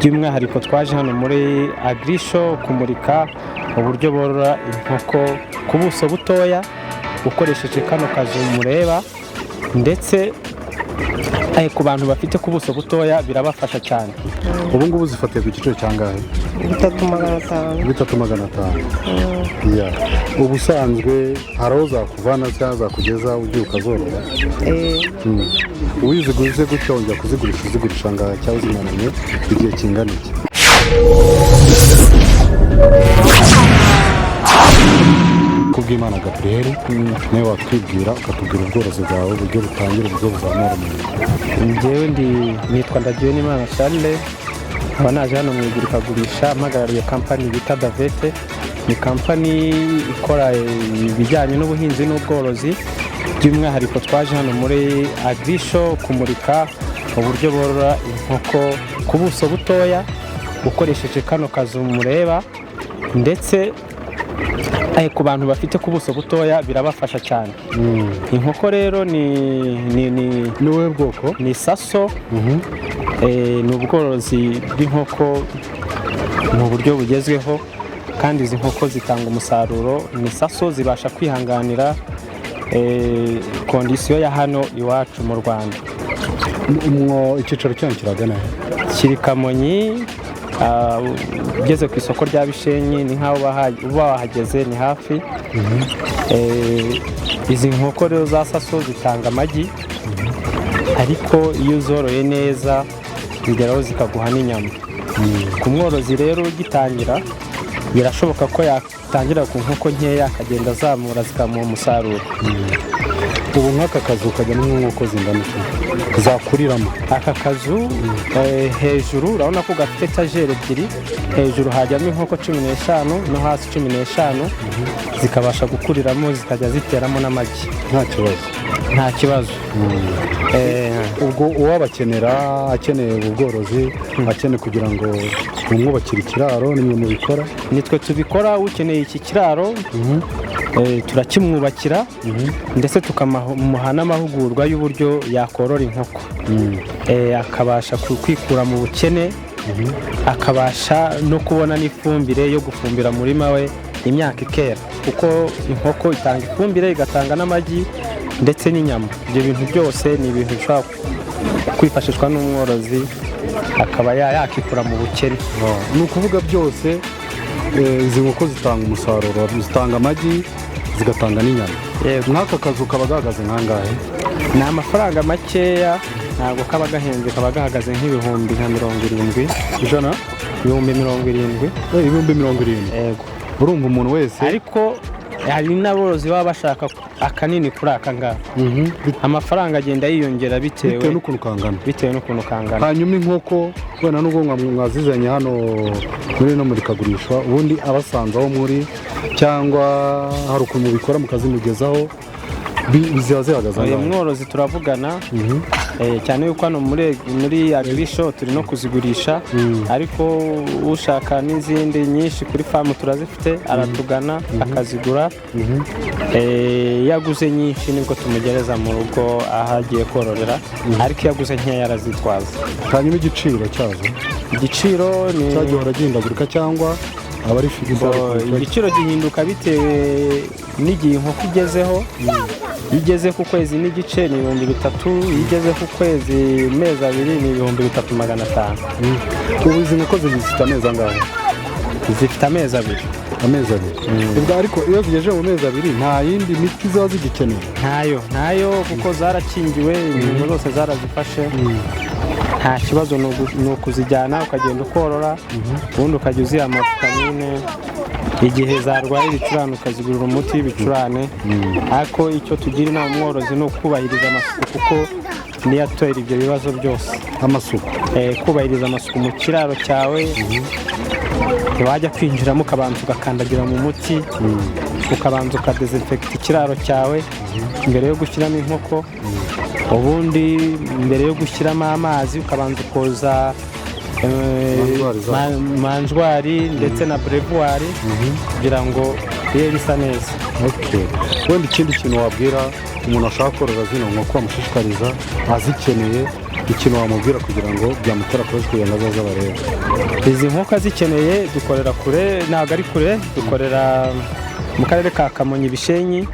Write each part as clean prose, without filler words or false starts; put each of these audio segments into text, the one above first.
by'umwihariko twaje hano muri Agrishow kumurika uburyo borora inkoko ku buso butoya ukoresheje kano kazu mureba, ndetse ku bantu bafite ku buso butoya birabafasha cyane. Ubu ngubu zifatiye ku giciro cyangahe? 3,500. 3,500. Ubusanzwe hari aho zakuvana cyangwa zakugeza ugiye ukazorora? Uyiziguze gutyo wongera kuzigurisha ngaha cyangwa zimaranye igihe kingana iki? Kubw'Imana Gabriel niwe watwibwira ukatubwira ubworozi bwawe uburyo butangira uburyo buzamura umuntu. Njyewe nitwa Ndagijimana Charles, nkaba naje hano mu igurikagurisha mpagarariye kampani bita Davete. Ni kampani ikora ibijyanye n'ubuhinzi n'ubworozi, by'umwihariko twaje hano muri Agrishow kumurika uburyo borora inkoko ku buso butoya ukoresheje kano kazu mureba, ndetse ku bantu bafite ku buso butoya birabafasha cyane. Inkoko rero ni wowe bwoko? Ni saso. Ni ubworozi bw'inkoko mu buryo bugezweho, kandi izi nkoko zitanga umusaruro. Ni saso zibasha kwihanganira kondisiyo ya hano iwacu mu Rwanda. Icyicaro cyanyu kiragana he? Kiri Kamonyi, ugeze ku isoko rya Bishenyi, ni nk'aho uba wahageze ni hafi. Izi nkoko rero za saso zitanga amagi, ariko iyo uzoroye neza zigeraho zikaguha n'inyama. Ku mworozi rero ugitangira birashoboka ko yatangira ku nkoko nkeya akagenda azamura zikamuha umusaruro. Ubu nk'aka kazu kajyamo nk'inkoko zingana iki zakuriramo? Aka kazu hejuru urabona ko gafite etajeri ebyiri, hejuru hajyamo inkoko 15 no hasi 15, zikabasha gukuriramo zikajya ziteramo n'amagi nta kibazo. Ubwo uwabakenera akeneye ubworozi, akeneye kugira ngo umwubakire ikiraro, nimwe mubikora? Nitwe tubikora. Ukeneye iki kiraro turakimwubakira, ndetse tukamuha n'amahugurwa y'uburyo yakorora inkoko, akabasha kwikura mu bukene, akabasha no kubona n'ifumbire yo gufumbira murima we imyaka ikera, kuko inkoko itanga ifumbire igatanga n'amagi ndetse n'inyama. Ibyo bintu byose ni ibintu bishobora kwifashishwa n'umworozi akaba yakikura mu bukene. Ni ukuvuga byose izi nkoko zitanga umusaruro, zitanga amagi zigatanga n'inyama. Nk'aka kazu kaba gahagaze nk'angahe? Ni amafaranga makeya, ntabwo kaba gahenze, kaba gahagaze nk'ibihumbi nka 70. Ijana? Ibihumbi 70. Ibihumbi 70? Yego. Urumva umuntu wese? Ariko hari n'aborozi baba bashaka akanini kuri aka ngaka. Amafaranga agenda yiyongera bitewe n'ukuntu kangana. Hanyuma inkoko wenda n'ubwo mwazizanye hano muri no murikagurisha, ubundi abasanzwe aho muri cyangwa hari ukuntu mubikora mukazimugezaho, biziba zihagaze uyu mworozi turavugana, cyane yuko hano muri Agrishow turi no kuzigurisha, ariko ushaka n'izindi nyinshi kuri famu turazifite, aratugana akazigura. Yaguze nyinshi nibwo tumugereza mu rugo aho agiye kororera, ariko yaguze nkeya arazitwaza. Hanyuma igiciro cyazo? Igiciro ni cyagihora gihindagurika cyangwa aba ari firigo? Igiciro gihinduka bitewe n'igihe inkoko igezeho. Iyo igeze ku kwezi n'igice ni 3,000, iyo igeze ku kwezi mezi 2 ni 3,500. Ubu izi nkoko zifite amezi angahe? Zifite amezi 2. Ubwo ariko iyo zigejeje mu mezi 2 nta yindi miti ziba zigikeneye? Ntayo, kuko zarakingiwe, inkingo zose zarazifashe. Nta kibazo, ni ukuzijyana ukagenda ukorora, ubundi ukajya uziha amavitamine. Igihe zarwaye ibicurane ukazigurira umuti w'ibicurane. Ariko icyo tugira inama umworozi ni ukubahiriza amasuku, kuko niyo atera ibyo bibazo byose. Amasuku? Kubahiriza amasuku mu kiraro cyawe. Wajya kwinjiramo ukabanza ugakandagira mu muti, ukabanza ukadesinfekta ikiraro cyawe mbere yo gushyiramo inkoko. Ubundi mbere yo gushyiramo amazi ukabanza ukoza manjwari ndetse na brevoire kugira ngo bibe bisa neza. Wenda ikindi kintu wabwira umuntu ashaka korora zino nkoko, amushishikariza azikeneye ikintu wamubwira kugira ngo byamutera kurusha kugira ngo azaze abarebe. Izi nkoko zikeneye dukorera kure, ntabwo ari kure, dukorera mu karere ka Kamonyi Bishenyi.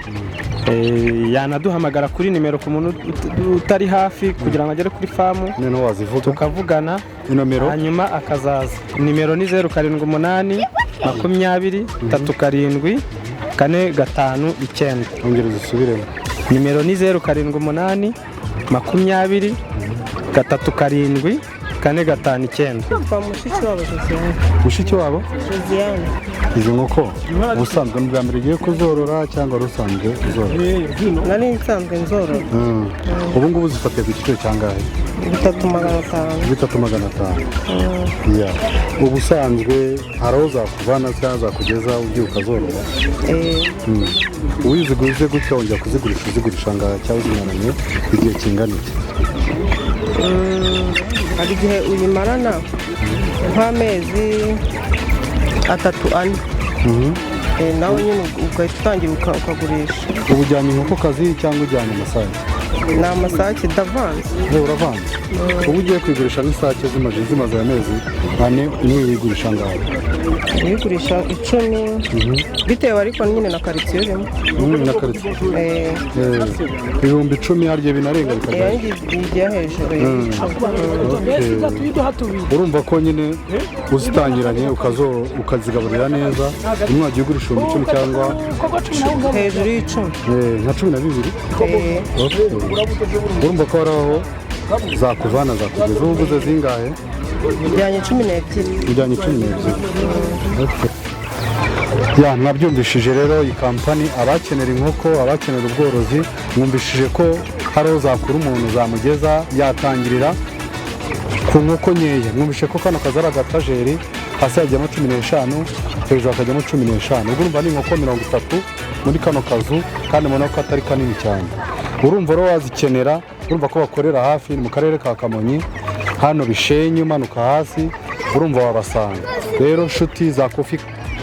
Yanaduhamagara kuri nimero ku muntu utari hafi kugira ngo agere kuri famu, noneho wazivuga tukavugana, hanyuma akazaza. Nimero ni 078 20 37 459. ongera uzisubiremo. Nimero ni 078 20 37 459. Kwa mushiki wabo Josiane. Mushiki wabo Josiane. izi nkoko ubusanzwe bwa mbere ugiye kuzorora cyangwa rusanzwe uzorora? Nari nsanzwe nzorora. Ubu ngubu zifatiye ku giciro cyangahe? 3,500. 3,500. Ya. Ubusanzwe hari aho zakuvana cyangwa zakugeza ugiye ukazorora? Uyiziguze gutya wongera kuzigurisha ngaha cyangwa uzimaranye igihe kingana iki? Hari igihe uyimarana nk'amezi 3-4. Nawe nyine ugahita utangira ukagurisha. Ubu ujyanye inkokokazi cyangwa ujyanye amasake? Ni amasake davanze. Uravanze? Ubu ugiye kwigurisha n'isake zimaze amezi 4, imwe uyigurisha ngaho? Uyigurisha 10, bitewe ariko nyine na karitsiye urimo. Na karitsiye? Ibihumbi 10 harya binarenga bikajya? Bijya hejuru urumva ko nyine uzitangiranye ukazigaburira neza, umwe wagiye ugurisha 10 cyangwa hejuru y'10. Nka 12? Urumva ko hari aho zakuvana zakugeza. Ubu uguze zingahe? Ujyanye 12. Ujyanye 12. Ya, mwabyumvishije rero iyi kampani, abakenera inkoko, abakenera ubworozi, mwumvishije ko hari aho zakura umuntu zamugeza yatangirira ku nkoko nkeya. Mwumvishije ko kano kazi ari agatajeri, hasi hajyamo 15, hejuru hakajyamo 15. Ubwo urumva ni inkoko 30 muri kano kazu, kandi mubona ko atari kanini cyane. Urumva rero wazikenera, urumva ko bakorera hafi mu karere ka Kamonyi, hano Bishenyi umanuka hasi, urumva wabasanga. Rero nshuti za Coffee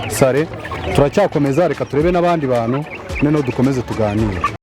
Sale, turacyakomeza, reka turebe n'abandi bantu noneho dukomeze tuganire.